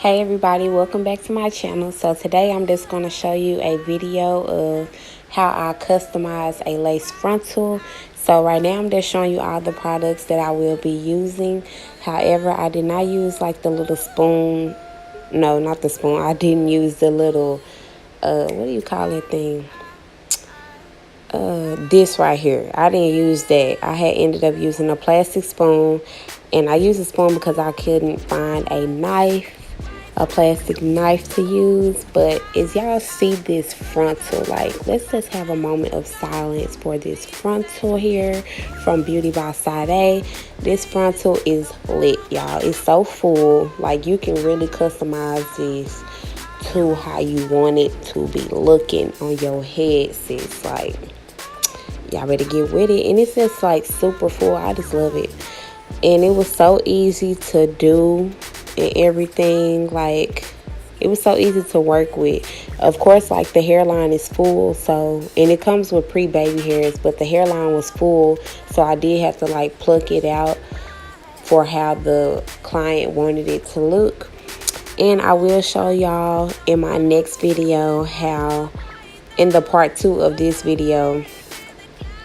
Hey everybody, welcome back to my channel. So today I'm just going to show you a video of how I customize a lace frontal. So right now I'm just showing you all the products that I will be using. However, I did not use like the little spoon. No, not the spoon. I didn't use the little, what do you call that thing? This right here. I didn't use that. I had ended up using a plastic spoon, and I used a spoon because I couldn't find a plastic knife to use. But as y'all see this frontal, like, let's just have a moment of silence for this frontal here from Beaute By Sadé. This frontal is lit, y'all. It's so full. Like, you can really customize this to how you want it to be looking on your head, sis. Like, y'all better get with it. And it's just like super full. I just love it. And it was so easy to do and everything. Like, it was so easy to work with. Of course, like, the hairline is full, so, and it comes with pre-baby hairs, but the hairline was full, so I did have to like pluck it out for how the client wanted it to look. And I will show y'all in my next video how, in the part 2 of this video,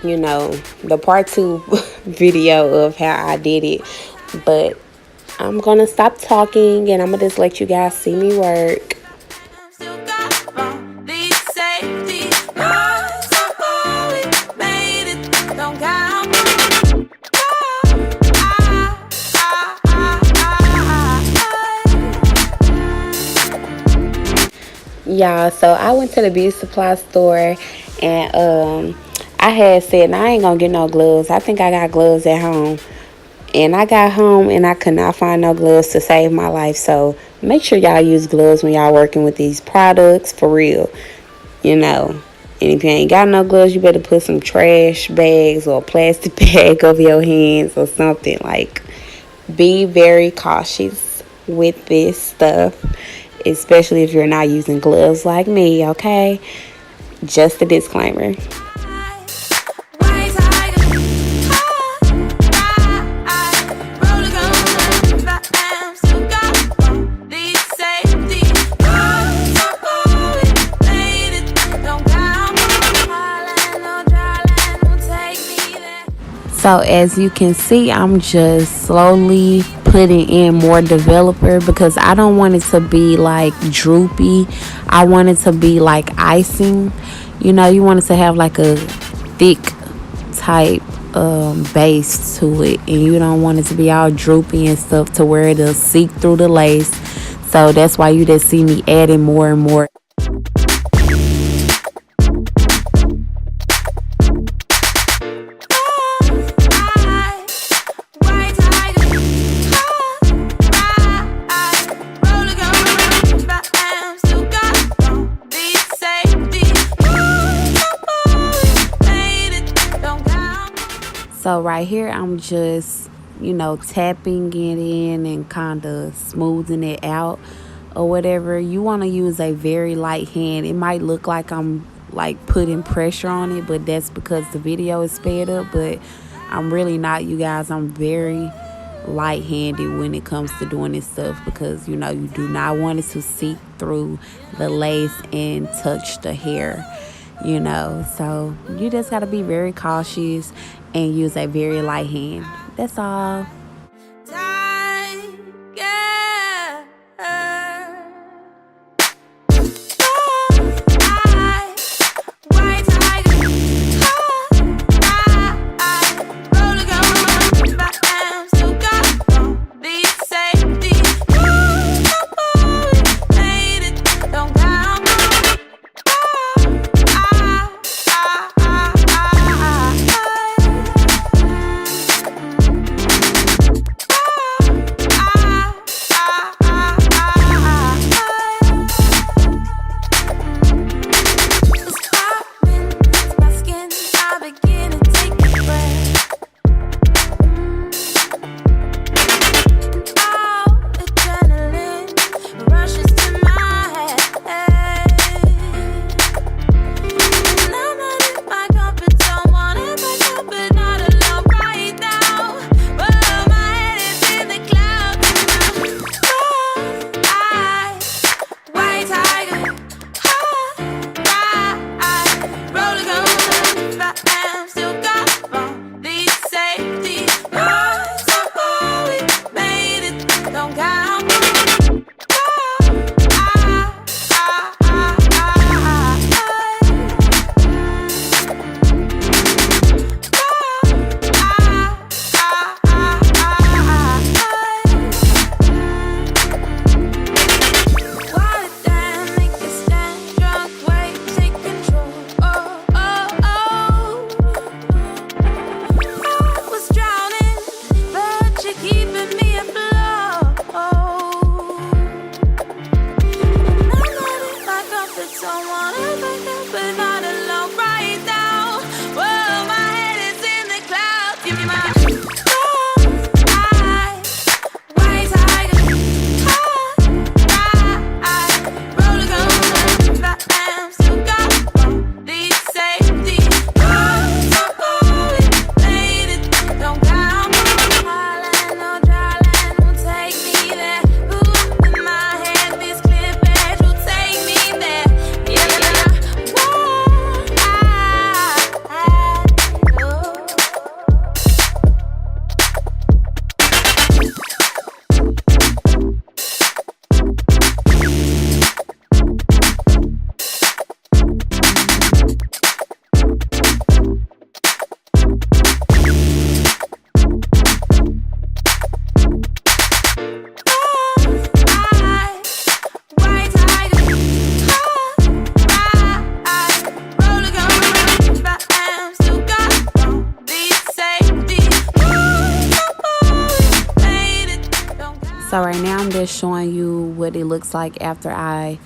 you know, the part 2 video of how I did it. But I'm gonna stop talking and I'm gonna just let you guys see me work. Y'all, so I went to the beauty supply store, and I had said, nah, I ain't gonna get no gloves. I think I got gloves at home. And I got home and I could not find no gloves to save my life. So make sure y'all use gloves when y'all working with these products, for real. You know, and if you ain't got no gloves, you better put some trash bags or a plastic bag over your hands or something. Like, be very cautious with this stuff, especially if you're not using gloves like me, okay? Just a disclaimer. So as you can see, I'm just slowly putting in more developer because I don't want it to be like droopy. I want it to be like icing. You know, you want it to have like a thick type base to it, and you don't want it to be all droopy and stuff to where it'll seep through the lace. So that's why you just see me adding more and more. So right here, I'm just, you know, tapping it in and kind of smoothing it out or whatever. You want to use a very light hand. It might look like I'm like putting pressure on it, but that's because the video is sped up. But I'm really not, you guys. I'm very light-handed when it comes to doing this stuff because, you know, you do not want it to seep through the lace and touch the hair, you know. So you just got to be very cautious and use a very light hand. That's all. So right now I'm just showing you what it looks like after I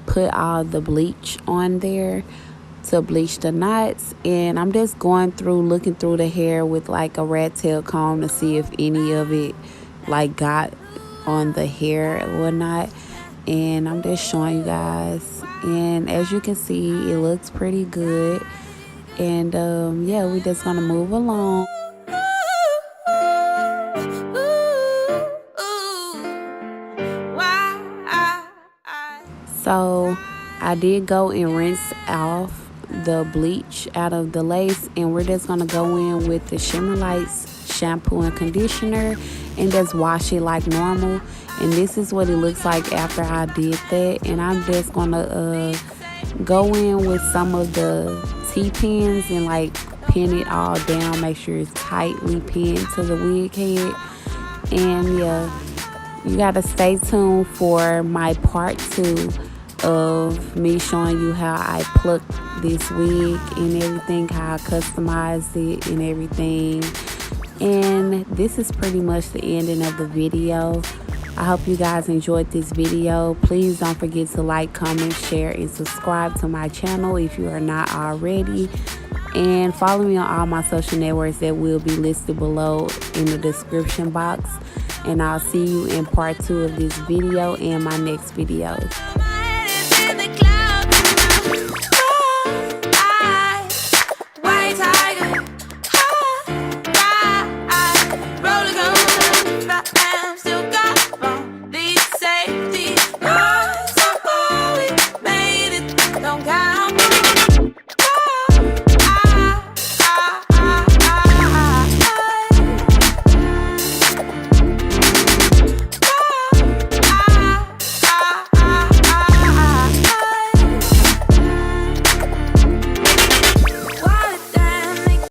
put all the bleach on there to bleach the knots. And I'm just going through, looking through the hair with like a rat tail comb to see if any of it like got on the hair or not. And I'm just showing you guys, and as you can see, it looks pretty good. And yeah, we're just gonna move along. So I did go and rinse off the bleach out of the lace, and we're just gonna go in with the Shimmer Lights shampoo and conditioner and just wash it like normal. And this is what it looks like after I did that. And I'm just gonna go in with some of the T-pins and like pin it all down, make sure it's tightly pinned to the wig head. And yeah, you gotta stay tuned for my part 2 of me showing you how I plucked this wig and everything, how I customized it and everything. And this is pretty much the ending of the video. I hope you guys enjoyed this video. Please don't forget to like, comment, share, and subscribe to my channel if you are not already. And follow me on all my social networks that will be listed below in the description box. And I'll see you in part 2 of this video and my next videos.